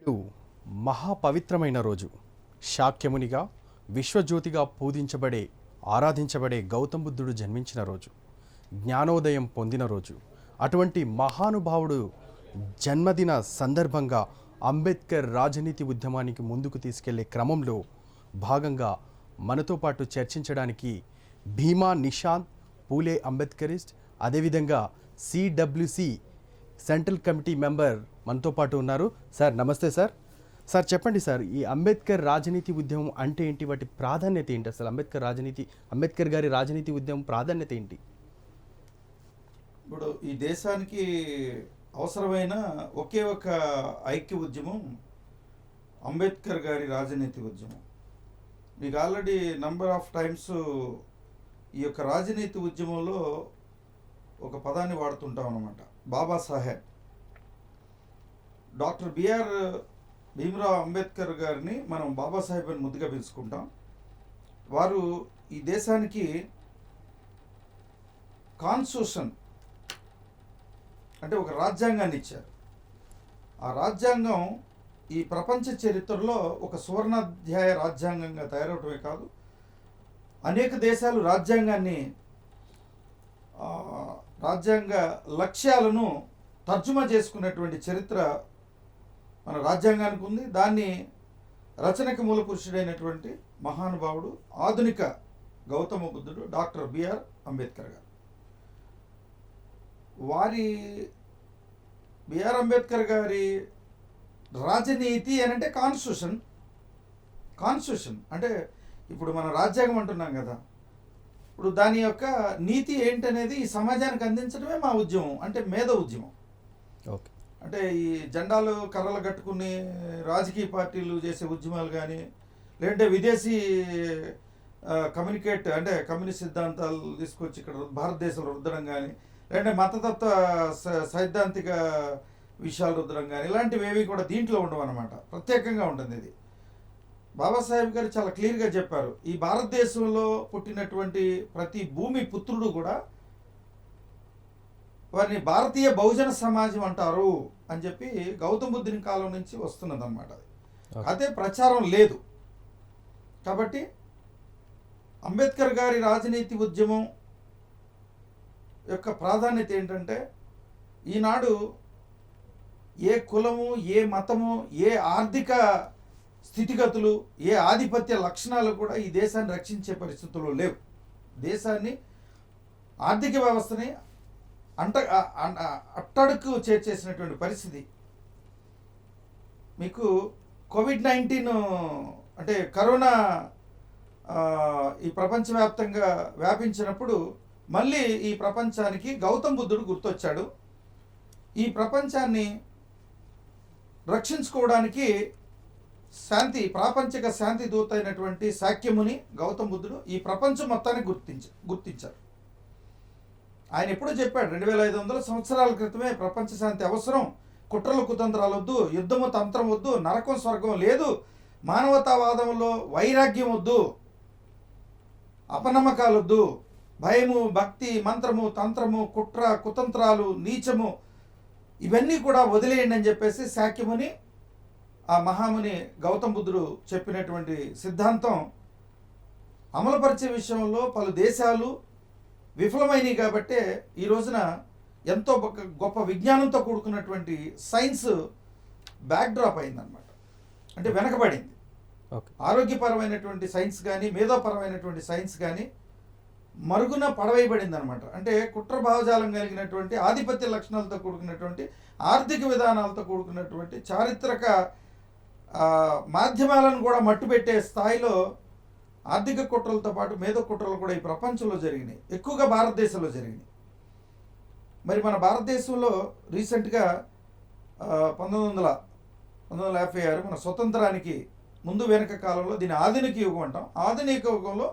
నేడు మహాపవిత్రమైన రోజు. శాక్యమునిగా విశ్వజ్యోతిగా పూజించబడే ఆరాధించబడే గౌతమ బుద్ధుడు జన్మించిన రోజు, జ్ఞానోదయం పొందిన రోజు. అటువంటి మహానుభావుడు జన్మదిన సందర్భంగా అంబేద్కర్ రాజనీతి ఉద్యమానికి ముందుకు తీసుకెళ్లే క్రమంలో భాగంగా మనతో పాటు చర్చించడానికి భీమా నిశాంత్, పూలే అంబేద్కరిస్ట్, అదేవిధంగా సిడబ్ల్యూసి సెంట్రల్ కమిటీ మెంబర్ మనతో పాటు ఉన్నారు. సార్ నమస్తే సార్. సార్ చెప్పండి సార్, ఈ అంబేద్కర్ రాజనీతి ఉద్యమం అంటే ఏంటి, వాటి ప్రాధాన్యత ఏంటి, అసలు అంబేద్కర్ గారి రాజనీతి ఉద్యమం ప్రాధాన్యత ఏంటి? ఇప్పుడు ఈ దేశానికి అవసరమైన ఒకే ఒక ఐక్య ఉద్యమం అంబేద్కర్ గారి రాజనీతి ఉద్యమం. మీకు ఆల్రెడీ నంబర్ ఆఫ్ టైమ్స్ ఈ యొక్క రాజనీతి ఉద్యమంలో ఒక పదాన్ని వాడుతుంటాం అన్నమాట, బాబాసాహెబ్. డాక్టర్ బిఆర్ భీమ్రావ్ అంబేద్కర్ గారిని మనం బాబాసాహెబ్ అని ముద్దుగా పిలుచుకుంటాం. వారు ఈ దేశానికి కాన్స్టిట్యూషన్ అంటే ఒక రాజ్యాంగాన్ని ఇచ్చారు. ఆ రాజ్యాంగం ఈ ప్రపంచ చరిత్రలో ఒక సువర్ణాధ్యాయ రాజ్యాంగంగా తయారవటమే కాదు, అనేక దేశాలు రాజ్యాంగ లక్ష్యాలను తర్జుమా చేసుకున్నటువంటి చరిత్ర మన రాజ్యాంగానికి ఉంది. దాన్ని రచనకి మూల పురుషుడైనటువంటి మహానుభావుడు ఆధునిక గౌతమ బుద్ధుడు డాక్టర్ బిఆర్ అంబేద్కర్ గారు. బిఆర్ అంబేద్కర్ గారి రాజనీతి అని అంటే కాన్స్టిట్యూషన్ అంటే ఇప్పుడు మన రాజ్యాంగం అంటున్నాం కదా, ఇప్పుడు దాని యొక్క నీతి ఏంటనేది ఈ సమాజానికి అందించడమే మా ఉద్యమం, అంటే మేధ ఉద్యమం. ఓకే, అంటే ఈ జెండాలు కర్రలు కట్టుకుని రాజకీయ పార్టీలు చేసే ఉద్యమాలు కానీ, లేదంటే విదేశీ కమ్యూనిస్ట్ సిద్ధాంతాలు తీసుకొచ్చి ఇక్కడ భారతదేశంలో రుద్దడం కానీ, లేదంటే మతతత్వ సైద్ధాంతిక విషయాలు రుద్దడం కానీ, ఇలాంటివి ఏవి కూడా దీంట్లో ఉండవు అన్నమాట. ప్రత్యేకంగా ఉంటుంది ఇది. బాబాసాహెబ్ గారు చాలా క్లియర్గా చెప్పారు, ఈ భారతదేశంలో పుట్టినటువంటి ప్రతి భూమి పుత్రుడు కూడా వారిని భారతీయ బహుజన సమాజం అంటారు అని చెప్పి గౌతమ బుద్ధుని కాలం నుంచి వస్తున్నది అన్నమాట. అదే ప్రచారం లేదు. కాబట్టి అంబేద్కర్ గారి రాజనీతి ఉద్యమం యొక్క ప్రాధాన్యత ఏంటంటే, ఈనాడు ఏ కులము, ఏ మతము, ఏ ఆర్థిక స్థితిగతులు, ఏ ఆధిపత్య లక్షణాలు కూడా ఈ దేశాన్ని రక్షించే పరిస్థితుల్లో లేవు. దేశాన్ని, ఆర్థిక వ్యవస్థని అట్టడుకు చేర్చేసినటువంటి పరిస్థితి. మీకు కోవిడ్-19 అంటే కరోనా ఈ ప్రపంచవ్యాప్తంగా వ్యాపించినప్పుడు మళ్ళీ ఈ ప్రపంచానికి గౌతమ బుద్ధుడు గుర్తొచ్చాడు. ఈ ప్రపంచాన్ని రక్షించుకోవడానికి ప్రాపంచిక శాంతి దూత అయినటువంటి శాక్యముని గౌతమ బుద్ధుడు ఈ ప్రపంచం మొత్తాన్ని గుర్తించారు. ఆయన ఎప్పుడూ చెప్పాడు, 2500 సంవత్సరాల క్రితమే ప్రపంచ శాంతి అవసరం, కుట్రలు కుతంత్రాలు వద్దు, యుద్ధము తంత్రం వద్దు, నరకం స్వర్గం లేదు, మానవతావాదంలో వైరాగ్యం వద్దు, అపనమ్మకాలు వద్దు, భయము, భక్తి, మంత్రము, తంత్రము, కుట్ర కుతంత్రాలు, నీచము ఇవన్నీ కూడా వదిలేయండి అని చెప్పేసి శాక్యముని, ఆ మహాముని గౌతమ బుద్ధుడు చెప్పినటువంటి సిద్ధాంతం అమలుపరిచే విషయంలో పలు దేశాలు విఫలమైనవి. కాబట్టే ఈ రోజున ఎంతో గొప్ప విజ్ఞానంతో కూడుకున్నటువంటి సైన్స్ బ్యాక్డ్రాప్ అయిందనమాట, అంటే వెనకబడింది. ఆరోగ్యపరమైనటువంటి సైన్స్ కానీ, మేధోపరమైనటువంటి సైన్స్ కానీ మరుగున పడవేయబడింది అనమాట. అంటే కుట్ర భావజాలం కలిగినటువంటి, ఆధిపత్య లక్షణాలతో కూడుకున్నటువంటి, ఆర్థిక విధానాలతో కూడుకున్నటువంటి, చారిత్రక మాధ్యమాలను కూడా మట్టుపెట్టే స్థాయిలో ఆర్థిక కుట్రలతో పాటు మేధో కుట్రలు కూడా ఈ ప్రపంచంలో జరిగినాయి, ఎక్కువగా భారతదేశంలో జరిగినాయి. మరి మన భారతదేశంలో రీసెంట్గా 1956 మన స్వతంత్రానికి ముందు వెనక కాలంలో దీన్ని ఆధునిక యుగం అంటాం. ఆధునిక యుగంలో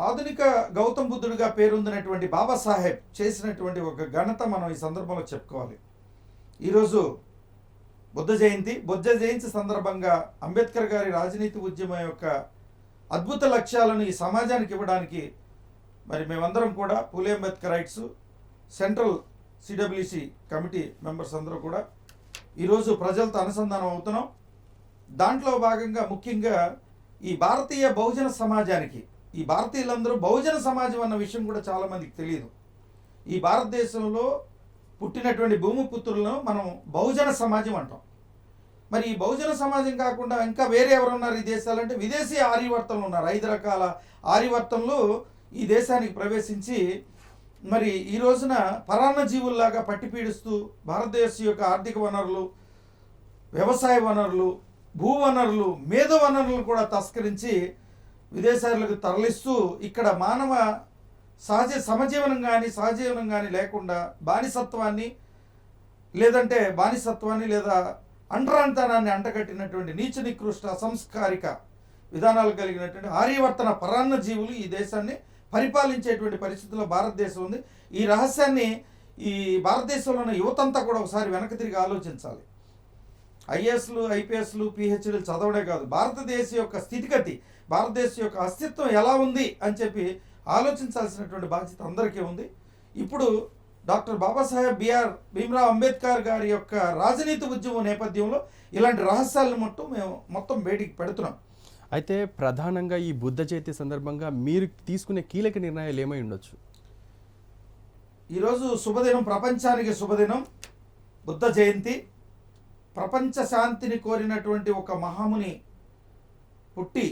ఆధునిక గౌతమ బుద్ధుడిగా పేరొందినటువంటి బాబాసాహెబ్ చేసినటువంటి ఒక ఘనత మనం ఈ సందర్భంలో చెప్పుకోవాలి. ఈరోజు బుద్ధ జయంతి సందర్భంగా అంబేద్కర్ గారి రాజనీతి ఉద్యమం యొక్క అద్భుత లక్ష్యాలను ఈ సమాజానికి ఇవ్వడానికి మరి మేమందరం కూడా పూలే అంబేద్కరైట్స్, సెంట్రల్ సిడబ్ల్యూసి కమిటీ మెంబర్స్ అందరూ కూడా ఈరోజు ప్రజలతో అనుసంధానం అవుతున్నాం. దాంట్లో భాగంగా ముఖ్యంగా ఈ భారతీయ బహుజన సమాజానికి, ఈ భారతీయులందరూ బహుజన సమాజం అన్న విషయం కూడా చాలామందికి తెలియదు. ఈ భారతదేశంలో పుట్టినటువంటి భూమిపుత్రులను మనం బహుజన సమాజం అంటాం. మరి ఈ బహుజన సమాజం కాకుండా ఇంకా వేరే ఎవరు ఉన్నారు ఈ దేశాలంటే విదేశీ ఆర్యవర్తనలు ఉన్నారు. 5 రకాల ఆర్యవర్తనలు ఈ దేశానికి ప్రవేశించి మరి ఈ రోజున పరాన్న జీవుల్లాగా పట్టి పీడిస్తూ భారతదేశం యొక్క ఆర్థిక వనరులు, వ్యవసాయ వనరులు, భూ వనరులు, మేధో వనరులను కూడా తస్కరించి విదేశాలకు తరలిస్తూ ఇక్కడ మానవ సహజీవనం కానీ లేకుండా బానిసత్వాన్ని లేదా అంటరానితనాన్ని అంటగట్టినటువంటి నీచ నికృష్ట సంస్కారిక విధానాలు కలిగినటువంటి ఆర్యవర్తన పరాన్న జీవులు ఈ దేశాన్ని పరిపాలించేటువంటి పరిస్థితుల్లో భారతదేశం ఉంది. ఈ రహస్యాన్ని ఈ భారతదేశంలో ఉన్న యువతంతా కూడా ఒకసారి వెనక్కి తిరిగి ఆలోచించాలి. ఐఏఎస్లు, ఐపీఎస్లు, పిహెచ్డీలు చదవడే కాదు, భారతదేశం యొక్క స్థితిగతి, భారతదేశం యొక్క అస్తిత్వం ఎలా ఉంది అని చెప్పి ఆలోచించాల్సినటువంటి బాధ్యత అందరికీ ఉంది. ఇప్పుడు డాక్టర్ బాబాసాహెబ్ భీమ్రావ్ అంబేద్కర్ గారి యొక్క రాజనీతి ఉద్యమం నేపథ్యంలో ఇలాంటి రహస్యాలను మేము మొత్తం బయటికి పెడుతున్నాం. అయితే ప్రధానంగా ఈ బుద్ధ జయంతి సందర్భంగా మీరు తీసుకునే కీలక నిర్ణయాలు ఏమై ఉండొచ్చు? ఈరోజు శుభదినం, ప్రపంచానికి శుభదినం, బుద్ధ జయంతి. ప్రపంచ శాంతిని కోరినటువంటి ఒక మహాముని పుట్టి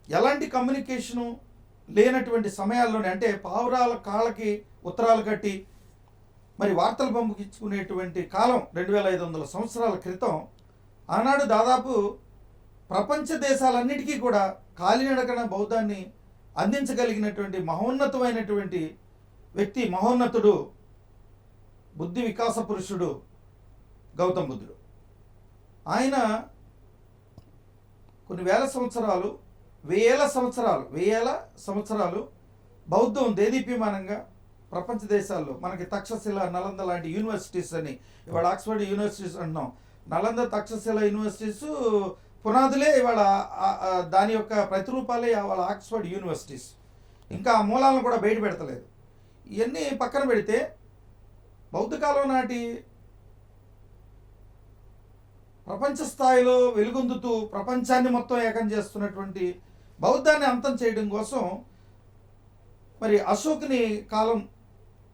ఎలాంటి కమ్యూనికేషను లేనటువంటి సమయాల్లోనే, అంటే పావురాల కాళ్ళకి ఉత్తరాలు కట్టి మరి వార్తలు పంపించుకునేటువంటి కాలం 2500 సంవత్సరాల క్రితం ఆనాడు దాదాపు ప్రపంచ దేశాలన్నిటికీ కూడా కాలినడకన బౌద్ధాన్ని అందించగలిగినటువంటి మహోన్నతమైనటువంటి వ్యక్తి, మహోన్నతుడు, బుద్ధి వికాస పురుషుడు గౌతమ బుద్ధుడు. ఆయన కొన్ని వేల సంవత్సరాలు బౌద్ధం దేదీప్యమానంగా ప్రపంచ దేశాల్లో మనకి తక్షశిల, నలంద లాంటి యూనివర్సిటీస్ అని, ఇవాళ ఆక్స్ఫర్డ్ యూనివర్సిటీస్ అంటున్నాం, నలంద, తక్షశిల యూనివర్సిటీస్ పునాదులే ఇవాళ దాని యొక్క ప్రతిరూపాలే వాళ్ళ ఆక్స్ఫర్డ్ యూనివర్సిటీస్. ఇంకా ఆ మూలాలను కూడా బయట పెడతలేదు. ఇవన్నీ పక్కన పెడితే బౌద్ధ కాలం నాటి ప్రపంచ స్థాయిలో వెలుగొందుతూ ప్రపంచాన్ని మొత్తం ఏకం చేస్తున్నటువంటి బౌద్ధాన్ని అంతం చేయడం కోసం మరి అశోకుని కాలం,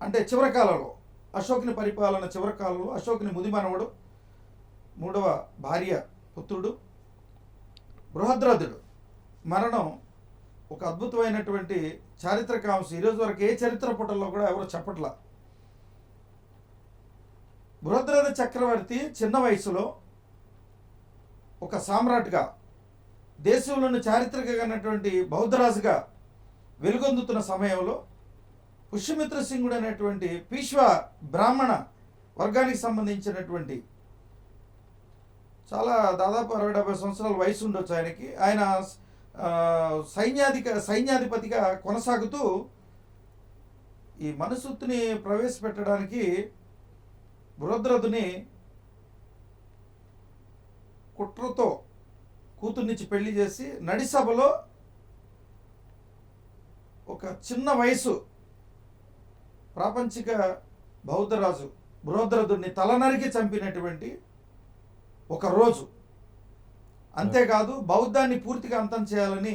అంటే చివరి కాలంలో, అశోకుని పరిపాలన చివరి కాలంలో అశోకుని ముదిమనవడు, 3వ భార్య పుత్రుడు బృహద్రథుడు మరణం ఒక అద్భుతమైనటువంటి చారిత్రక అంశం. ఈరోజు వరకు ఏ చరిత్ర పుటల్లో కూడా ఎవరు చెప్పట్లా. బృహద్రథ చక్రవర్తి చిన్న వయసులో ఒక సామ్రాట్గా, దేశంలోని చారిత్రకమైనటువంటి బౌద్ధరాజుగా వెలుగొందుతున్న సమయంలో పుష్యమిత్ర సింగుడు అనేటువంటి పీష్వా బ్రాహ్మణ వర్గానికి సంబంధించినటువంటి చాలా దాదాపు 60-70 సంవత్సరాల వయసు ఉండొచ్చు ఆయనకి. ఆయన సైన్యాధిపతిగా కొనసాగుతూ ఈ మనుసుత్తుని ప్రవేశపెట్టడానికి బృహద్రథుని కుట్రతో కూతుర్నిచ్చి పెళ్లి చేసి నడిసభలో ఒక చిన్న వయసు ప్రాపంచిక బౌద్ధరాజు బృహద్రథుడిని తలనరికి చంపినటువంటి ఒక రోజు. అంతేకాదు బౌద్ధాన్ని పూర్తిగా అంతం చేయాలని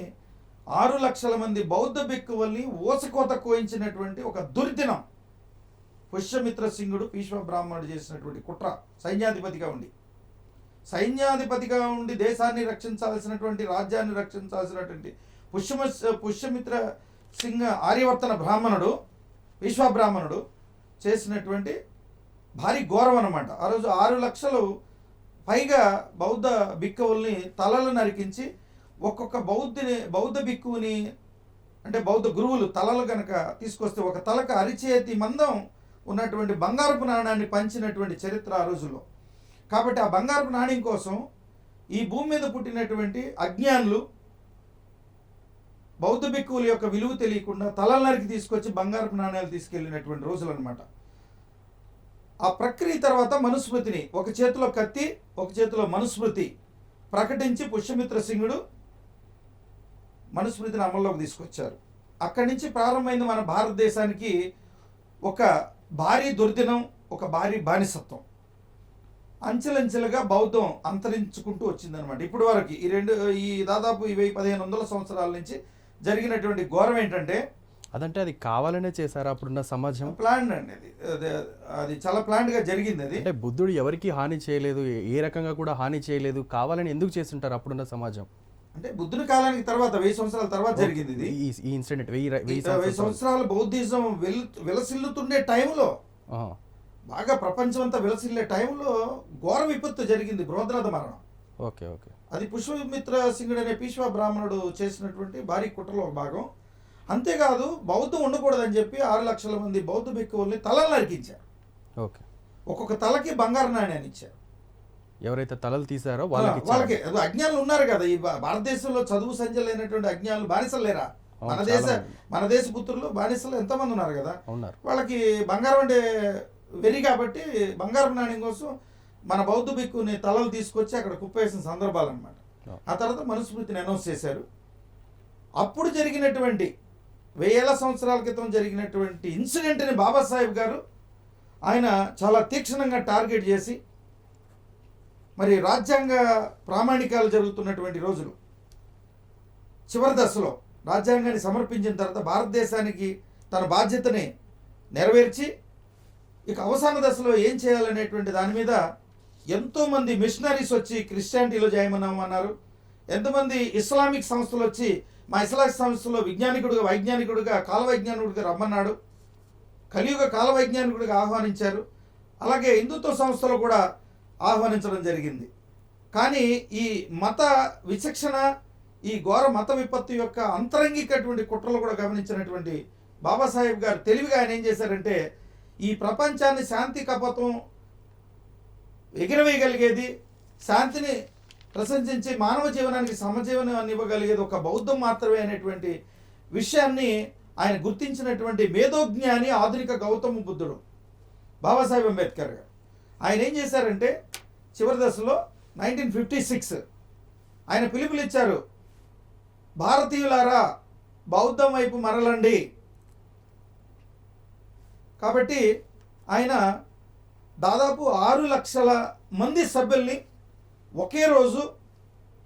6 లక్షల మంది బౌద్ధ భిక్కువుల్ని ఓసకోత కోయించినటువంటి ఒక దుర్దినం పుష్యమిత్ర సింగుడు పీష్వా బ్రాహ్మణుడు చేసినటువంటి కుట్ర. సైన్యాధిపతిగా ఉండి దేశాన్ని రక్షించాల్సినటువంటి, రాజ్యాన్ని రక్షించాల్సినటువంటి పుష్యమిత్ర సింగ్ ఆర్యవర్తన బ్రాహ్మణుడు, పీష్వా బ్రాహ్మణుడు చేసినటువంటి భారీ ఘోరం అన్నమాట. ఆ రోజు 6 లక్షలు పైగా బౌద్ధ భిక్కువుల్ని తలలు నరికించి, ఒక్కొక్క బౌద్ధ భిక్కువుని, అంటే బౌద్ధ గురువులు తలలు కనుక తీసుకొస్తే ఒక తలకు అరిచేతి మందం ఉన్నటువంటి బంగారపు నాణాన్ని పంచినటువంటి చరిత్ర ఆ రోజుల్లో. కాబట్టి ఆ బంగారపు నాణ్యం కోసం ఈ భూమి మీద పుట్టినటువంటి అజ్ఞానులు బౌద్ధ భిక్కువుల యొక్క విలువ తెలియకుండా తలల నరికి తీసుకొచ్చి బంగారపు నాణ్యాలు తీసుకెళ్ళినటువంటి రోజులు అనమాట. ఆ ప్రక్రియ తర్వాత మనుస్మృతిని, ఒక చేతిలో కత్తి ఒక చేతిలో మనుస్మృతి ప్రకటించి పుష్యమిత్ర సింగుడు మనుస్మృతిని అమల్లోకి తీసుకొచ్చారు. అక్కడి నుంచి ప్రారంభమైంది మన భారతదేశానికి ఒక భారీ దుర్దినం, ఒక భారీ బానిసత్వం. అంచెలంచెలుగా బౌద్ధం అంతరించుకుంటూ వచ్చిందనమాట. ఇప్పటి వరకు ఈ దాదాపు 1500 సంవత్సరాల నుంచి జరిగినటువంటి ఘోరం ఏంటంటే, అదంటే అది కావాలనే చేశారా అప్పుడున్న సమాజం? ప్లాన్ అండి. అది చాలా ప్లాన్డ్గా జరిగింది. అది అంటే బుద్ధుడు ఎవరికి హాని చేయలేదు, ఏ రకంగా కూడా హాని చేయలేదు, కావాలని ఎందుకు చేస్తుంటారు అప్పుడున్న సమాజం? అంటే బుద్ధుని కాలానికి తర్వాత 1000 సంవత్సరాల తర్వాత జరిగింది ఇది. ఈ ఇన్సిడెంట్ 1000 సంవత్సరాలు బౌద్ధిజం విలసిల్లుతుండే టైంలో, బాగా ప్రపంచం అంతా విలసిల్లే టైంలో ఘోర విపత్తు జరిగింది, బృహద్రథ మరణం. Okay okay. అది పుష్పమిత్ర సింగుడు అనే పీష్వా బ్రాహ్మణుడు చేసినటువంటి భారీ కుట్రలో ఒక భాగం. అంతేకాదు బౌద్ధం ఉండకూడదని చెప్పి 6 లక్షల మంది బౌద్ధ భిక్షువుల్ని తలలు నరికించారు. ఓకే. ఒక్కొక్క తలకి బంగారు నాణ్యాన్ని ఇచ్చారు. ఎవరైతే తలలు తీసారో వాళ్ళకి అజ్ఞానులు ఉన్నారు కదా, ఈ భారతదేశంలో చదువు సంధ్య లేనటువంటి అజ్ఞానులు, బానిసలు లేరా? మన దేశ పుత్రులు బానిసలు ఎంతమంది ఉన్నారు కదా, వాళ్ళకి బంగారం అంటే వెరి కాబట్టి బంగారం నాణ్యం కోసం మన బౌద్ధ భిక్కుని తలలు తీసుకొచ్చి అక్కడ కుప్పేసిన సందర్భాలు అనమాట. ఆ తర్వాత మనుస్మృతిని అనౌన్స్ చేశారు. అప్పుడు జరిగినటువంటి 1000 సంవత్సరాల క్రితం జరిగినటువంటి ఇన్సిడెంట్ని బాబాసాహెబ్ గారు ఆయన చాలా తీక్షణంగా టార్గెట్ చేసి, మరి రాజ్యాంగ ప్రామాణికాలు జరుగుతున్నటువంటి రోజులు చివరి దశలో రాజ్యాంగాన్ని సమర్పించిన తర్వాత భారతదేశానికి తన బాధ్యతని నెరవేర్చి ఇక అవసాన దశలో ఏం చేయాలనేటువంటి దాని మీద ఎంతోమంది మిషనరీస్ వచ్చి క్రిస్టియానిటీలో చేయమన్నామన్నారు. ఎంతమంది ఇస్లామిక్ సంస్థలు వచ్చి మా ఇస్లామిక్ సంస్థలో వైజ్ఞానికుడిగా కాల వైజ్ఞానికుడిగా రమ్మన్నాడు. కలియుగ కాల వైజ్ఞానికుడిగా ఆహ్వానించారు. అలాగే హిందుత్వ సంస్థలు కూడా ఆహ్వానించడం జరిగింది. కానీ ఈ మత విచక్షణ, ఈ ఘోర మత విపత్తు యొక్క అంతరంగికటువంటి కుట్రలు కూడా గమనించినటువంటి బాబాసాహెబ్ గారు తెలివిగా ఆయన ఏం చేశారంటే, ఈ ప్రపంచాన్ని శాంతి కపతం ఎగిరవేయగలిగేది, శాంతిని ప్రశంసించి మానవ జీవనానికి సమజీవనాన్ని ఇవ్వగలిగేది ఒక బౌద్ధం మాత్రమే అనేటువంటి విషయాన్ని ఆయన గుర్తించినటువంటి మేధోజ్ఞాని ఆధునిక గౌతమ బుద్ధుడు బాబాసాహెబ్ అంబేద్కర్ గారు. ఆయన ఏం చేశారంటే చివరి దశలో 1956 ఆయన పిలుపులు ఇచ్చారు, భారతీయులారా బౌద్ధం వైపు మరలండి. కాబట్టి ఆయన దాదాపు 6 లక్షల మంది సభ్యుల్ని ఒకే రోజు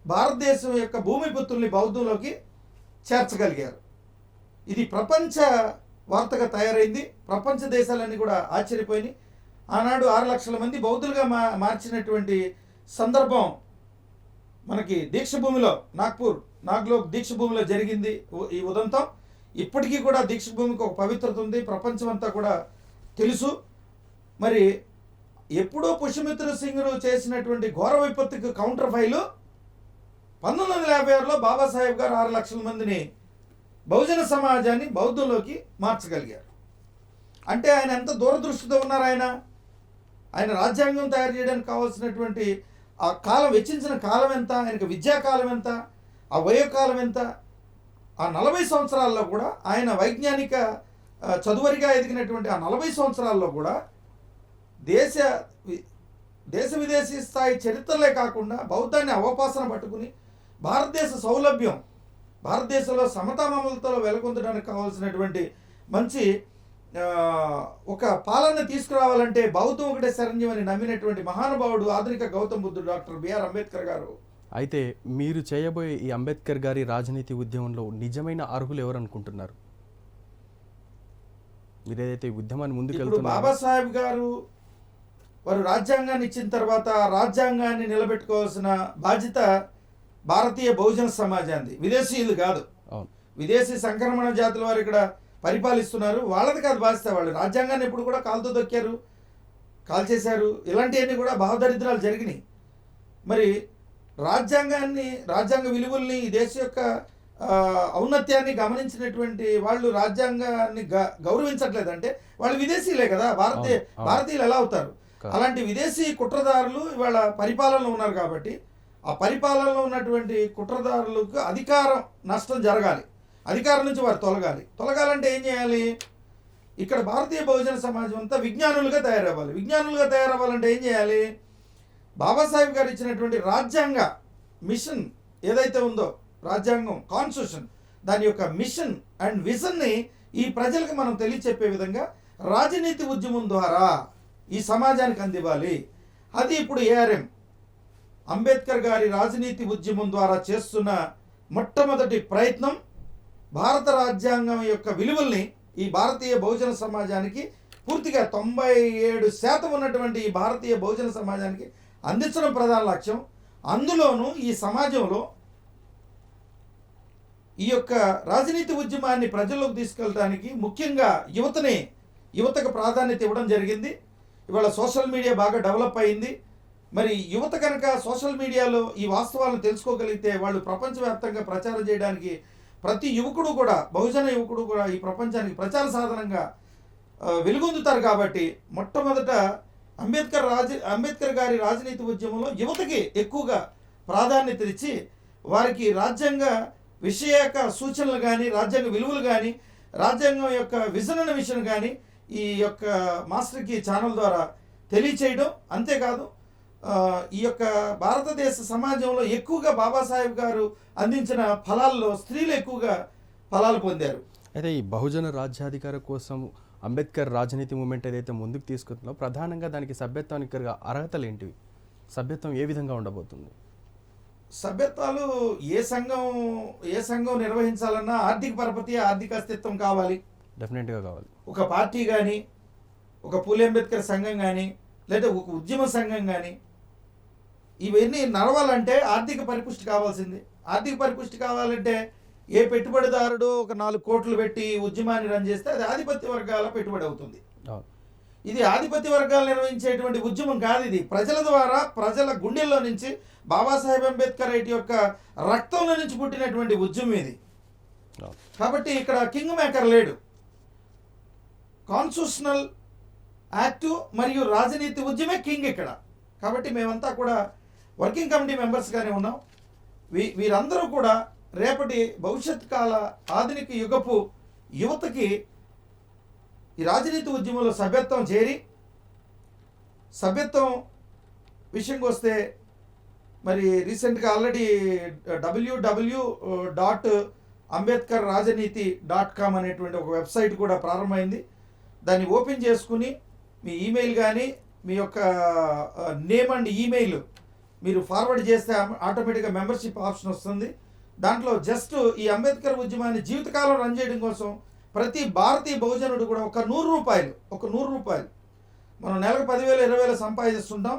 భారతదేశం యొక్క భూమిపుత్రుల్ని బౌద్ధంలోకి చేర్చగలిగారు. ఇది ప్రపంచ వార్తగా తయారైంది. ప్రపంచ దేశాలన్నీ కూడా ఆశ్చర్యపోయినాయి. ఆనాడు 6 లక్షల మంది బౌద్ధులుగా మార్చినటువంటి సందర్భం మనకి దీక్షభూమిలో నాగ్లోక్ దీక్షభూమిలో జరిగింది ఈ ఉదంతం. ఇప్పటికీ కూడా దీక్షభూమికి ఒక పవిత్రత ఉంది, ప్రపంచం అంతా కూడా తెలుసు. మరి ఎప్పుడో పుష్యమిత్ర సింగుడు చేసినటువంటి ఘోర విపత్తుకు కౌంటర్ ఫైలు 1956లో బాబాసాహెబ్ గారు 6 లక్షల మందిని బహుజన సమాజాన్ని బౌద్ధంలోకి మార్చగలిగారు. అంటే ఆయన ఎంత దూరదృష్టితో ఉన్నారు. ఆయన రాజ్యాంగం తయారు చేయడానికి కావాల్సినటువంటి ఆ కాలం, వెచ్చించిన కాలం ఎంత, ఆయనకు విద్యాకాలం ఎంత, ఆ వయోకాలం ఎంత, ఆ 40 సంవత్సరాల్లో కూడా ఆయన వైజ్ఞానిక చదువరిగా ఎదిగినటువంటి ఆ 40 సంవత్సరాల్లో కూడా దేశ విదేశీ స్థాయి చరిత్రలే కాకుండా బౌద్ధాన్ని అవపాసన పట్టుకుని భారతదేశ సౌలభ్యం, భారతదేశంలో సమతామమలతో వెలుగొందడానికి కావాల్సినటువంటి మంచి ఒక పాలన తీసుకురావాలంటే బౌద్ధం ఒకటే శరణ్యం అని నమ్మినటువంటి మహానుభావుడు ఆధునిక గౌతమ బుద్ధుడు డాక్టర్ బిఆర్ అంబేద్కర్ గారు. అయితే మీరు చేయబోయే ఈ అంబేద్కర్ గారి రాజనీతి ఉద్యమంలో నిజమైన అర్హులు ఎవరు అనుకుంటున్నారు? మీరు ఏదైతే ఉద్యమాన్ని ముందుకెళ్తున్నారు, బాబాసాహెబ్ గారు వారు రాజ్యాంగాన్ని ఇచ్చిన తర్వాత రాజ్యాంగాన్ని నిలబెట్టుకోవాల్సిన బాధ్యత భారతీయ బహుజన సమాజాన్ని, విదేశీయులు కాదు. విదేశీ సంక్రమణ జాతుల వారు ఇక్కడ పరిపాలిస్తున్నారు, వాళ్ళది కాదు బాధ్యత. వాళ్ళు రాజ్యాంగాన్ని ఎప్పుడు కూడా కాలుతో దొక్కారు, కాల్చేశారు, ఇలాంటివన్నీ కూడా భావదరిద్రాలు జరిగినాయి. మరి రాజ్యాంగ విలువల్ని, ఈ దేశం యొక్క ఔన్నత్యాన్ని గమనించినటువంటి వాళ్ళు రాజ్యాంగాన్ని గౌరవించట్లేదంటే వాళ్ళు విదేశీయులే కదా. భారతీయులు ఎలా అవుతారు? అలాంటి విదేశీ కుట్రదారులు ఇవాళ పరిపాలనలో ఉన్నారు. కాబట్టి ఆ పరిపాలనలో ఉన్నటువంటి కుట్రదారులకు అధికారం నష్టం జరగాలి, అధికారం నుంచి వారు తొలగాలంటే ఏం చేయాలి? ఇక్కడ భారతీయ బహుజన సమాజం అంతా విజ్ఞానులుగా తయారవ్వాలి. విజ్ఞానులుగా తయారవ్వాలంటే ఏం చేయాలి? బాబాసాహెబ్ గారు ఇచ్చినటువంటి రాజ్యాంగ మిషన్ ఏదైతే ఉందో, రాజ్యాంగం కాన్స్టిట్యూషన్, దాని యొక్క మిషన్ అండ్ విజన్ని ఈ ప్రజలకు మనం తెలియచెప్పే విధంగా రాజనీతి ఉద్యమం ద్వారా ఈ సమాజానికి అందివ్వాలి. అది ఇప్పుడు ఏఆర్ఎం అంబేద్కర్ గారి రాజనీతి ఉద్యమం ద్వారా చేస్తున్న మొట్టమొదటి ప్రయత్నం భారత రాజ్యాంగం యొక్క విలువల్ని ఈ భారతీయ బహుజన సమాజానికి పూర్తిగా 97% ఉన్నటువంటి ఈ భారతీయ బహుజన సమాజానికి అందించడం ప్రధాన లక్ష్యం. అందులోనూ ఈ సమాజంలో ఈ యొక్క రాజనీతి ఉద్యమాన్ని ప్రజల్లోకి తీసుకెళ్ళడానికి ముఖ్యంగా యువతకు ప్రాధాన్యత ఇవ్వడం జరిగింది. ఇవాళ సోషల్ మీడియా బాగా డెవలప్ అయింది. మరి యువత కనుక సోషల్ మీడియాలో ఈ వాస్తవాలను తెలుసుకోగలిగితే వాళ్ళు ప్రపంచవ్యాప్తంగా ప్రచారం చేయడానికి ప్రతి యువకుడు కూడా, బహుజన యువకుడు కూడా ఈ ప్రపంచానికి ప్రచార సాధనంగా వెలుగొందుతారు. కాబట్టి మొట్టమొదట అంబేద్కర్ గారి రాజనీతి ఉద్యమంలో యువతకి ఎక్కువగా ప్రాధాన్యత ఇచ్చి వారికి రాజ్యాంగ విషయక సూచనలు కానీ, రాజ్యాంగ విలువలు కానీ, రాజ్యాంగం యొక్క విజన్ అండ్ మిషన్ కానీ ఈ యొక్క మాస్టర్కి ఛానల్ ద్వారా తెలియచేయడం. అంతేకాదు ఈ యొక్క భారతదేశ సమాజంలో ఎక్కువగా బాబాసాహెబ్ గారు అందించిన ఫలాల్లో స్త్రీలు ఎక్కువగా ఫలాలు పొందారు. అయితే ఈ బహుజన రాజ్యాధికార కోసం అంబేద్కర్ రాజనీతి మూమెంట్ ఏదైతే ముందుకు తీసుకుంటుందో ప్రధానంగా దానికి సభ్యత్వానికి అర్హతలు ఏంటివి? సభ్యత్వం ఏ విధంగా ఉండబోతుంది? సభ్యత్వాలు ఏ సంఘం నిర్వహించాలన్నా ఆర్థిక పరపతి, ఆర్థిక అస్తిత్వం కావాలి. డెఫినెట్గా కావాలి. ఒక పార్టీ కానీ, ఒక పూలే అంబేద్కర్ సంఘం కానీ, లేదా ఒక ఉద్యమ సంఘం కానీ, ఇవన్నీ నడవాలంటే ఆర్థిక పరిపుష్టి కావాల్సింది. ఆర్థిక పరిపుష్టి కావాలంటే ఏ పెట్టుబడిదారుడు ఒక 4 కోట్లు పెట్టి ఉద్యమాన్ని రన్ చేస్తే అది ఆధిపత్య వర్గాల పెట్టుబడి అవుతుంది. ఇది ఆధిపత్య వర్గాలు నిర్వహించేటువంటి ఉద్యమం కాదు. ఇది ప్రజల ద్వారా, ప్రజల గుండెల్లో నుంచి బాబాసాహెబ్ అంబేద్కర్ యొక్క రక్తంలో నుంచి పుట్టినటువంటి ఉద్యమం ఇది. కాబట్టి ఇక్కడ కింగ్ మేకర్ లేడు. కాన్స్టిట్యూషనల్ యాక్టు మరియు రాజనీతి ఉద్యమే కింగ్ ఇక్కడ. కాబట్టి మేమంతా కూడా వర్కింగ్ కమిటీ మెంబర్స్గానే ఉన్నాం. వీరందరూ కూడా రేపటి భవిష్యత్ కాల ఆధునిక యుగపు యువతకి ఈ రాజనీతి ఉద్యమంలో సభ్యత్వం చేరి, సభ్యత్వం విషయంకి వస్తే మరి రీసెంట్గా ఆల్రెడీ www.ambedkarrajaniti.com అనేటువంటి ఒక వెబ్సైట్ కూడా ప్రారంభమైంది. దాన్ని ఓపెన్ చేసుకుని మీ ఈమెయిల్ కానీ, మీ యొక్క నేమ్ అండ్ ఈమెయిల్ మీరు ఫార్వర్డ్ చేస్తే ఆటోమేటిక్గా మెంబర్షిప్ ఆప్షన్ వస్తుంది. దాంట్లో జస్ట్ ఈ అంబేద్కర్ ఉద్యమాన్ని జీవితకాలం రన్ చేయడం కోసం ప్రతి భారతీయ బహుజనుడు కూడా ఒక 100 రూపాయలు మనం నెలకు 10,000 20,000 సంపాదిస్తుంటాం.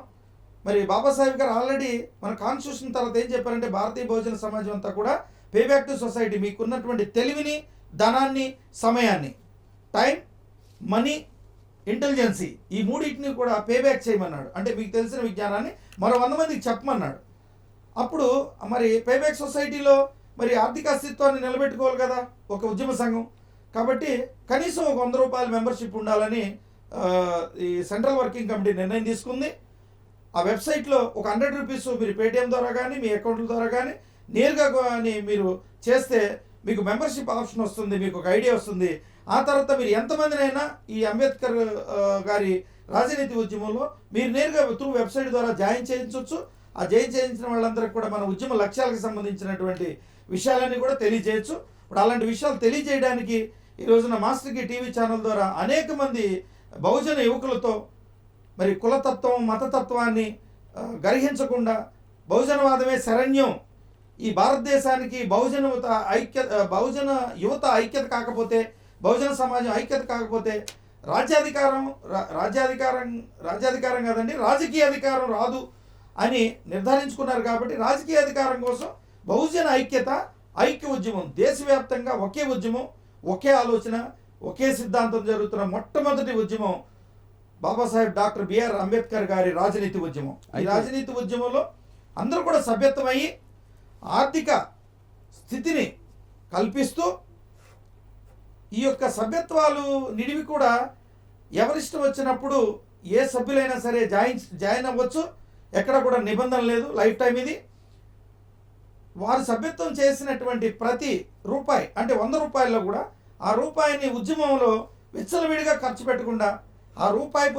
మరి బాబాసాహెబ్ గారు ఆల్రెడీ మన కాన్స్టిట్యూషన్ తర్వాత ఏం చెప్పారంటే భారతీయ బహుజన సమాజం అంతా కూడా పే బ్యాక్ టు సొసైటీ, మీకున్నటువంటి తెలివిని, ధనాన్ని, సమయాన్ని, టైం, మనీ, ఇంటెలిజెన్సీ, ఈ మూడింటిని కూడా పే బ్యాక్ చేయమన్నాడు. అంటే మీకు తెలిసిన విజ్ఞానాన్ని మరో 100 మందికి చెప్పమన్నాడు. అప్పుడు మరి పేబ్యాక్ సొసైటీలో మరి ఆర్థిక అస్తిత్వాన్ని నిలబెట్టుకోవాలి కదా ఒక ఉద్యమ సంఘం. కాబట్టి కనీసం ఒక 100 రూపాయల మెంబర్షిప్ ఉండాలని ఈ సెంట్రల్ వర్కింగ్ కమిటీ నిర్ణయం తీసుకుంది. ఆ వెబ్సైట్లో ఒక 100 రూపీస్ మీరు పేటిఎం ద్వారా కానీ, మీ అకౌంట్ల ద్వారా కానీ, నేరుగా కానీ మీరు చేస్తే మీకు మెంబర్షిప్ ఆప్షన్ వస్తుంది, మీకు ఒక ఐడియా వస్తుంది. ఆ తర్వాత మీరు ఎంతమందినైనా ఈ అంబేద్కర్ గారి రాజనీతి ఉద్యమంలో మీరు నేరుగా త్రూ వెబ్సైట్ ద్వారా జాయిన్ చేయించవచ్చు. ఆ జాయిన్ చేయించిన వాళ్ళందరికీ కూడా మన ఉద్యమ లక్ష్యాలకు సంబంధించినటువంటి విషయాలన్నీ కూడా తెలియజేయచ్చు. ఇప్పుడు అలాంటి విషయాలు తెలియజేయడానికి ఈ రోజున మాస్టర్కి టీవీ ఛానల్ ద్వారా అనేక మంది బహుజన యువకులతో మరి కులతత్వం, మతతత్వాన్ని గ్రహించకుండా బహుజనవాదమే శరణ్యం, ఈ భారతదేశానికి బహుజన యువత ఐక్యత కాకపోతే, బహుజన సమాజం ఐక్యత కాకపోతే రాజ్యాధికారం కాదండి, రాజకీయ అధికారం రాదు అని నిర్ధారించుకున్నారు. కాబట్టి రాజకీయ అధికారం కోసం బహుజన ఐక్య ఉద్యమం, దేశవ్యాప్తంగా ఒకే ఉద్యమం, ఒకే ఆలోచన, ఒకే సిద్ధాంతం జరుగుతున్న మొట్టమొదటి ఉద్యమం బాబాసాహెబ్ డాక్టర్ బిఆర్ అంబేద్కర్ గారి రాజనీతి ఉద్యమం. ఈ రాజనీతి ఉద్యమంలో అందరూ కూడా సభ్యత్వమయ్యి ఆర్థిక స్థితిని కల్పిస్తూ ఈ యొక్క సభ్యత్వాలు నిడివి కూడా ఎవరిష్టం వచ్చినప్పుడు ఏ సభ్యులైనా సరే జాయిన్ అవ్వచ్చు. ఎక్కడ కూడా నిబంధన లేదు, లైఫ్ టైం ఇది. వారు సభ్యత్వం చేసినటువంటి ప్రతి రూపాయి అంటే 100 రూపాయల్లో కూడా ఆ రూపాయిని ఉద్యమంలో విచ్చలవిడిగా ఖర్చు పెట్టకుండా ఆ రూపాయి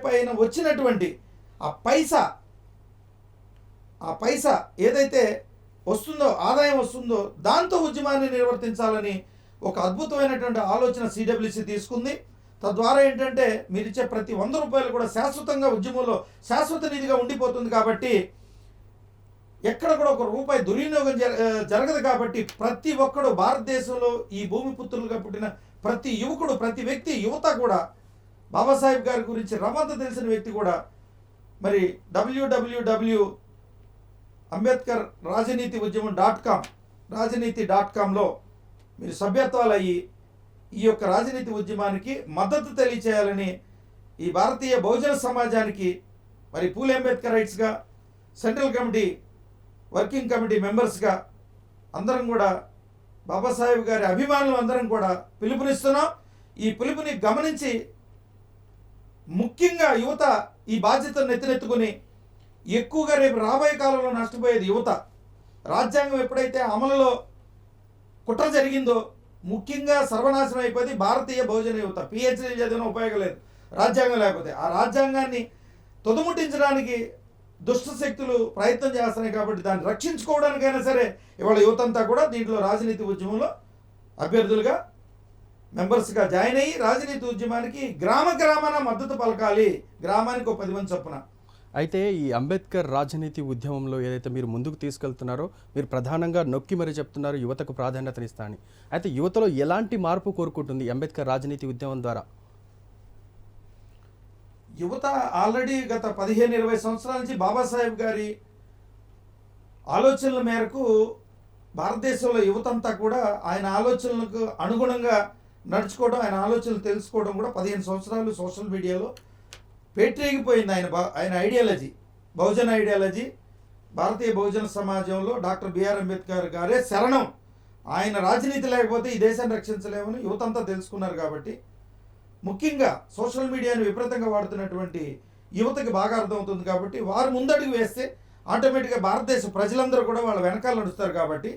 పైన వచ్చినటువంటి ఆ పైసా ఏదైతే వస్తుందో, ఆదాయం వస్తుందో, దాంతో ఉద్యమాన్ని నిర్వర్తించాలని ఒక అద్భుతమైనటువంటి ఆలోచన సిడబ్ల్యూసి తీసుకుంది. తద్వారా ఏంటంటే మీరు ఇచ్చే ప్రతి 100 రూపాయలు కూడా శాశ్వతంగా ఉద్యమంలో శాశ్వత నిధిగా ఉండిపోతుంది. కాబట్టి ఎక్కడ కూడా ఒక రూపాయి దుర్వినియోగం జరగదు. కాబట్టి ప్రతి ఒక్కడు భారతదేశంలో ఈ భూమి పుత్రులుగా పుట్టిన ప్రతి యువకుడు, ప్రతి వ్యక్తి, యువత కూడా బాబాసాహెబ్ గారి గురించి రవంత తెలిసిన వ్యక్తి కూడా మరి www అంబేద్కర్ రాజనీతి ఉద్యమం .com మీరు సభ్యత్వాలు అయ్యి ఈ యొక్క రాజనీతి ఉద్యమానికి మద్దతు తెలియచేయాలని ఈ భారతీయ బహుజన సమాజానికి మరి పూలే అంబేద్కర్ రైట్స్గా సెంట్రల్ కమిటీ వర్కింగ్ కమిటీ మెంబర్స్గా అందరం కూడా బాబాసాహెబ్ గారి అభిమానులు అందరం కూడా పిలుపునిస్తున్నాం. ఈ పిలుపుని గమనించి ముఖ్యంగా యువత ఈ బాధ్యతను ఎత్తునెత్తుకుని ఎక్కువగా రేపు రాబోయే కాలంలో నష్టపోయేది యువత. రాజ్యాంగం ఎప్పుడైతే అమలులో కుట్ర జరిగిందో ముఖ్యంగా సర్వనాశనం అయిపోయింది భారతీయ బహుజన యువత. పిహెచ్డీ చదివిన ఉపయోగం లేదు రాజ్యాంగం లేకపోతే. ఆ రాజ్యాంగాన్ని తుదముట్టించడానికి దుష్ట శక్తులు ప్రయత్నం చేస్తున్నాయి. కాబట్టి దాన్ని రక్షించుకోవడానికైనా సరే ఇవాళ యువత అంతా కూడా దీంట్లో రాజనీతి ఉద్యమంలో అభ్యర్థులుగా మెంబర్స్గా జాయిన్ అయ్యి రాజనీతి ఉద్యమానికి గ్రామాన మద్దతు పలకాలి. గ్రామానికి ఒక 10 మంది చొప్పున. అయితే ఈ అంబేద్కర్ రాజనీతి ఉద్యమంలో ఏదైతే మీరు ముందుకు తీసుకెళ్తున్నారో మీరు ప్రధానంగా నొక్కి మరి చెప్తున్నారు యువతకు ప్రాధాన్యతనిస్తా అని. అయితే యువతలో ఎలాంటి మార్పు కోరుకుంటుంది అంబేద్కర్ రాజనీతి ఉద్యమం ద్వారా? యువత ఆల్రెడీ గత 15-20 సంవత్సరాల నుంచి బాబాసాహెబ్ గారి ఆలోచనల మేరకు భారతదేశంలో యువత అంతా కూడా ఆయన ఆలోచనలకు అనుగుణంగా నడుచుకోవడం, ఆయన ఆలోచనలు తెలుసుకోవడం కూడా 15 సంవత్సరాలు సోషల్ మీడియాలో పేట్రేగిపోయింది. ఆయన ఐడియాలజీ, బహుజన ఐడియాలజీ, భారతీయ బహుజన సమాజంలో డాక్టర్ బిఆర్ అంబేద్కర్ గారే శరణం. ఆయన రాజనీతి లేకపోతే ఈ దేశాన్ని రక్షించలేమని యువతంతా తెలుసుకున్నారు. కాబట్టి ముఖ్యంగా సోషల్ మీడియాను విపరీతంగా వాడుతున్నటువంటి యువతకి బాగా అర్థమవుతుంది. కాబట్టి వారు ముందడుగు వేస్తే ఆటోమేటిక్గా భారతదేశ ప్రజలందరూ కూడా వాళ్ళ వెనకాల నడుస్తారు. కాబట్టి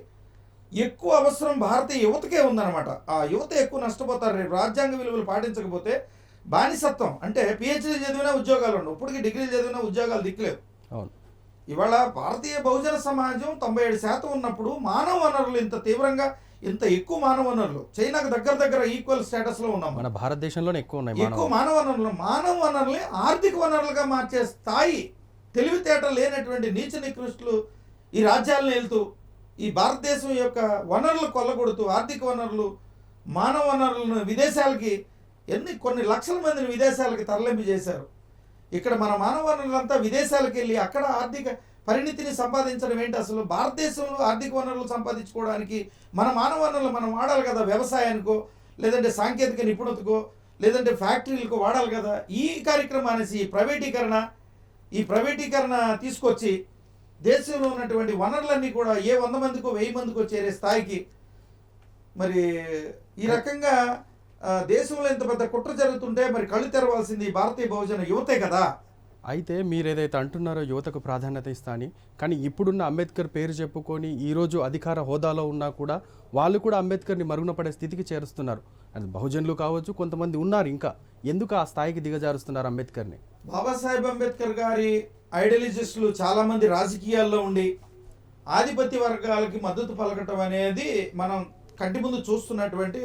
ఎక్కువ అవసరం భారతీయ యువతకే ఉందన్నమాట. ఆ యువత ఎక్కువ నష్టపోతారు. రేపు రాజ్యాంగ విలువలు పాటించకపోతే బానిసత్వం అంటే పిహెచ్డీ చదివినా ఉద్యోగాలు ఉండవు, ఇప్పటికీ డిగ్రీలు చదివినా ఉద్యోగాలు దిక్కులేవు. ఇవాళ భారతీయ బహుజన సమాజం 97% ఉన్నప్పుడు మానవ వనరులు ఇంత తీవ్రంగా ఇంత ఎక్కువ మానవ వనరులు చైనాకు దగ్గర ఈక్వల్ స్టేటస్లో ఉన్నాం. మన భారతదేశంలోనే ఎక్కువ మానవ వనరుల్ని ఆర్థిక వనరులుగా మార్చే స్థాయి తెలివితేట లేనటువంటి నీచ నికృష్టులు ఈ రాజ్యాలను వెళ్తూ ఈ భారతదేశం యొక్క వనరులు కొల్లగొడుతూ ఆర్థిక వనరులు, మానవ వనరులను విదేశాలకి కొన్ని లక్షల మందిని విదేశాలకి తరలింపు చేశారు. ఇక్కడ మన మానవ వనరులంతా విదేశాలకు వెళ్ళి అక్కడ ఆర్థిక పరిణితిని సంపాదించడం ఏంటి? అసలు భారతదేశంలో ఆర్థిక వనరులు సంపాదించుకోవడానికి మన మానవ వనరులు మనం వాడాలి కదా. వ్యవసాయానికో లేదంటే సాంకేతిక నిపుణతకో లేదంటే ఫ్యాక్టరీలకు వాడాలి కదా. ఈ కార్యక్రమం అనేసి ఈ ప్రైవేటీకరణ తీసుకొచ్చి దేశంలో ఉన్నటువంటి వనరులన్నీ కూడా 100 మందికో 1000 మందికో చేరే స్థాయికి మరి ఈ రకంగా దేశంలో ఇంత పెద్ద కుట్ర జరుగుతుంటే మరి కళ్ళు తెరవాల్సింది భారతీయ బహుజన యువతే కదా. అయితే మీరు ఏదైతే అంటున్నారో యువతకు ప్రాధాన్యత ఇస్తా అని, కానీ ఇప్పుడున్న అంబేద్కర్ పేరు చెప్పుకొని ఈరోజు అధికార హోదాలో ఉన్నా కూడా వాళ్ళు కూడా అంబేద్కర్ని మరుగున పడే స్థితికి చేరుస్తున్నారు. అది బహుజనులు కావచ్చు, కొంతమంది ఉన్నారు. ఇంకా ఎందుకు ఆ స్థాయికి దిగజారుస్తున్నారు అంబేద్కర్ని? బాబాసాహెబ్ అంబేద్కర్ గారి ఐడియాలజిస్టులు చాలామంది రాజకీయాల్లో ఉండి ఆధిపత్య వర్గాలకి మద్దతు పలకటం అనేది మనం కంటి ముందు చూస్తున్నటువంటి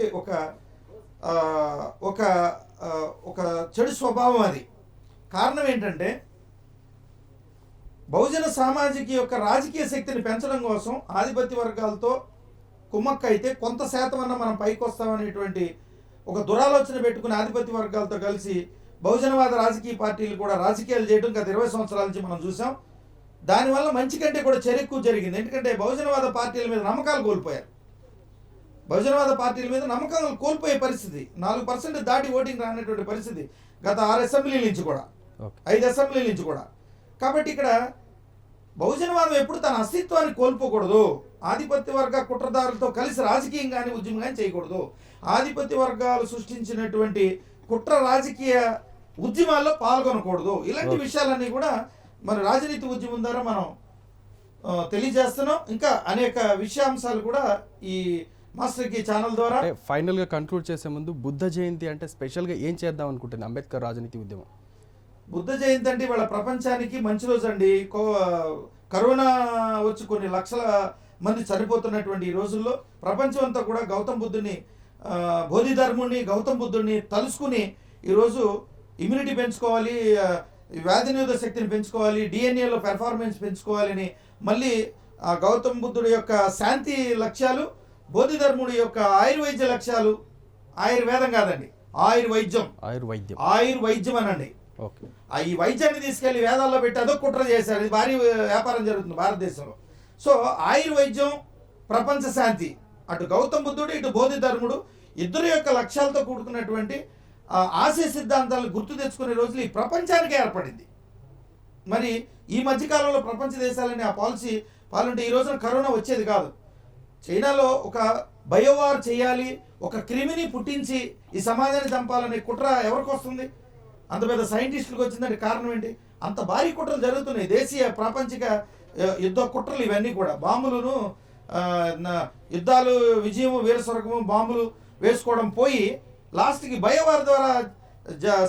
ఒక చెడు స్వభావం. అది కారణం ఏంటంటే బహుజన సామాజిక యొక్క రాజకీయ శక్తిని పెంచడం కోసం ఆధిపత్య వర్గాలతో కుమ్మక్క అయితే కొంత శాతం అన్న మనం పైకి వస్తామనేటువంటి ఒక దురాలోచన పెట్టుకుని ఆధిపత్య వర్గాలతో కలిసి బహుజనవాద రాజకీయ పార్టీలు కూడా రాజకీయాలు చేయడం గత 20 సంవత్సరాల నుంచి మనం చూసాం. దానివల్ల మంచి కంటే కూడా చెడు ఎక్కువ జరిగింది. ఎందుకంటే బహుజనవాద పార్టీల మీద నమ్మకాలు కోల్పోయారు. బహుజనవాద పార్టీల మీద నమ్మకాలు కోల్పోయే పరిస్థితి, 4% దాటి ఓటింగ్ రానటువంటి పరిస్థితి గత 6 అసెంబ్లీల నుంచి కూడా 5 అసెంబ్లీల నుంచి కూడా. కాబట్టి ఇక్కడ బహుజనవాదం ఎప్పుడు తన అస్తిత్వాన్ని కోల్పోకూడదు. ఆధిపత్య వర్గ కుట్రదారులతో కలిసి రాజకీయం కానీ ఉద్యమం కానీ చేయకూడదు. ఆధిపత్య వర్గాలు సృష్టించినటువంటి కుట్ర రాజకీయ ఉద్యమాల్లో పాల్గొనకూడదు. ఇలాంటి విషయాలన్నీ కూడా మన రాజనీతి ఉద్యమం ద్వారా మనం తెలియజేస్తున్నాం. ఇంకా అనేక విషయాంశాలు కూడా ఈ మాస్టర్కి ఛానల్ ద్వారా. ఫైనల్గా కంక్లూడ్ చేసే ముందు బుద్ధ జయంతి అంటే స్పెషల్గా ఏం చేద్దాం అనుకుంటుంది అంబేద్కర్ రాజనీతి ఉద్యమం? బుద్ధ జయంతి అంటే వాళ్ళ ప్రపంచానికి మంచి రోజు అండి. కరోనా వచ్చి కొన్ని లక్షల మంది చనిపోతున్నటువంటి ఈ రోజుల్లో ప్రపంచం అంతా కూడా గౌతమ్ బుద్ధుని, బోధిధర్ముని, గౌతమ్ బుద్ధుడిని తలుసుకుని ఈరోజు ఇమ్యూనిటీ పెంచుకోవాలి, వ్యాధి నిరోధక శక్తిని పెంచుకోవాలి, డిఎన్ఏలో పెర్ఫార్మెన్స్ పెంచుకోవాలని మళ్ళీ ఆ గౌతమ బుద్ధుడి యొక్క శాంతి లక్ష్యాలు, బోధిధర్ముడి యొక్క ఆయుర్వైద్య లక్ష్యాలు, ఆయుర్వేదం కాదండి, ఆయుర్వైద్యం అనండి. ఓకే. ఈ వైద్యాన్ని తీసుకెళ్లి వేదాల్లో పెట్టి అదో కుట్ర చేశారు. ఇది భారీ వ్యాపారం జరుగుతుంది భారతదేశంలో. సో ఆయుర్వైద్యం, ప్రపంచ శాంతి, అటు గౌతమ బుద్ధుడు ఇటు బోధిధర్ముడు ఇద్దరు యొక్క లక్ష్యాలతో కూడుకున్నటువంటి ఆశయ సిద్ధాంతాలను గుర్తు తెచ్చుకునే రోజులు ఈ ప్రపంచానికి ఏర్పడింది. మరి ఈ మధ్యకాలంలో ప్రపంచ దేశాలని ఆ పాలసీ పాలంటే ఈ రోజున కరోనా వచ్చేది కాదు. చైనాలో ఒక బయోవార్ చేయాలి, ఒక క్రిమిని పుట్టించి ఈ సమాజాన్ని చంపాలనే కుట్ర ఎవరికి వస్తుంది? అంత పెద్ద సైంటిస్టులకు వచ్చిందంటే కారణం ఏంటి? అంత భారీ కుట్రలు జరుగుతున్నాయి, దేశీయ ప్రాపంచిక యుద్ధ కుట్రలు ఇవన్నీ కూడా. బాంబులను యుద్ధాలు విజయము వీరస్వర్గము బాంబులు వేసుకోవడం పోయి లాస్ట్కి బయోవార్ ద్వారా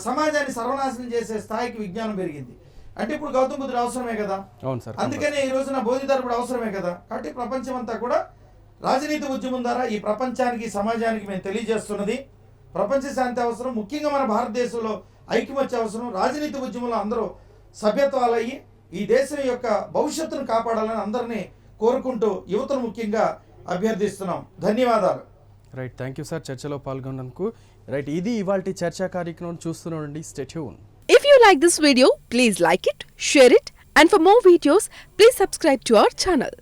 సమాజాన్ని సర్వనాశనం చేసే స్థాయికి విజ్ఞానం పెరిగింది. అంటే ఇప్పుడు గౌతమ బుద్ధుడు అవసరమే కదా. అవును సార్. అందుకనే ఈ రోజున బోధిధర్ముడు అవసరమే కదా. కాబట్టి ప్రపంచం అంతా కూడా రాజనీతి ఉద్యమం ద్వారా ఈ ప్రపంచానికి సమాజానికి మేము తెలియజేస్తున్నది ప్రపంచ శాంతి అవసరం, ముఖ్యంగా మన భారతదేశంలో ఐక్యమత్య అవసరం. రాజనీతి ఉద్యమంలో అందరూ సభ్యత్వాలయ్యి ఈ దేశం యొక్క భవిష్యత్తును కాపాడాలని అందరినీ కోరుకుంటూ యువతను ముఖ్యంగా అభ్యర్థిస్తున్నాం. ధన్యవాదాలు. రైట్, థ్యాంక్ యూ సార్ చర్చలో పాల్గొన్నందుకు. రైట్, ఇది ఇవాల్టి చర్చా కార్యక్రమం. చూస్తూనండి, stay tune. If you like this video, please like it, share it, and for more videos, please subscribe to our channel.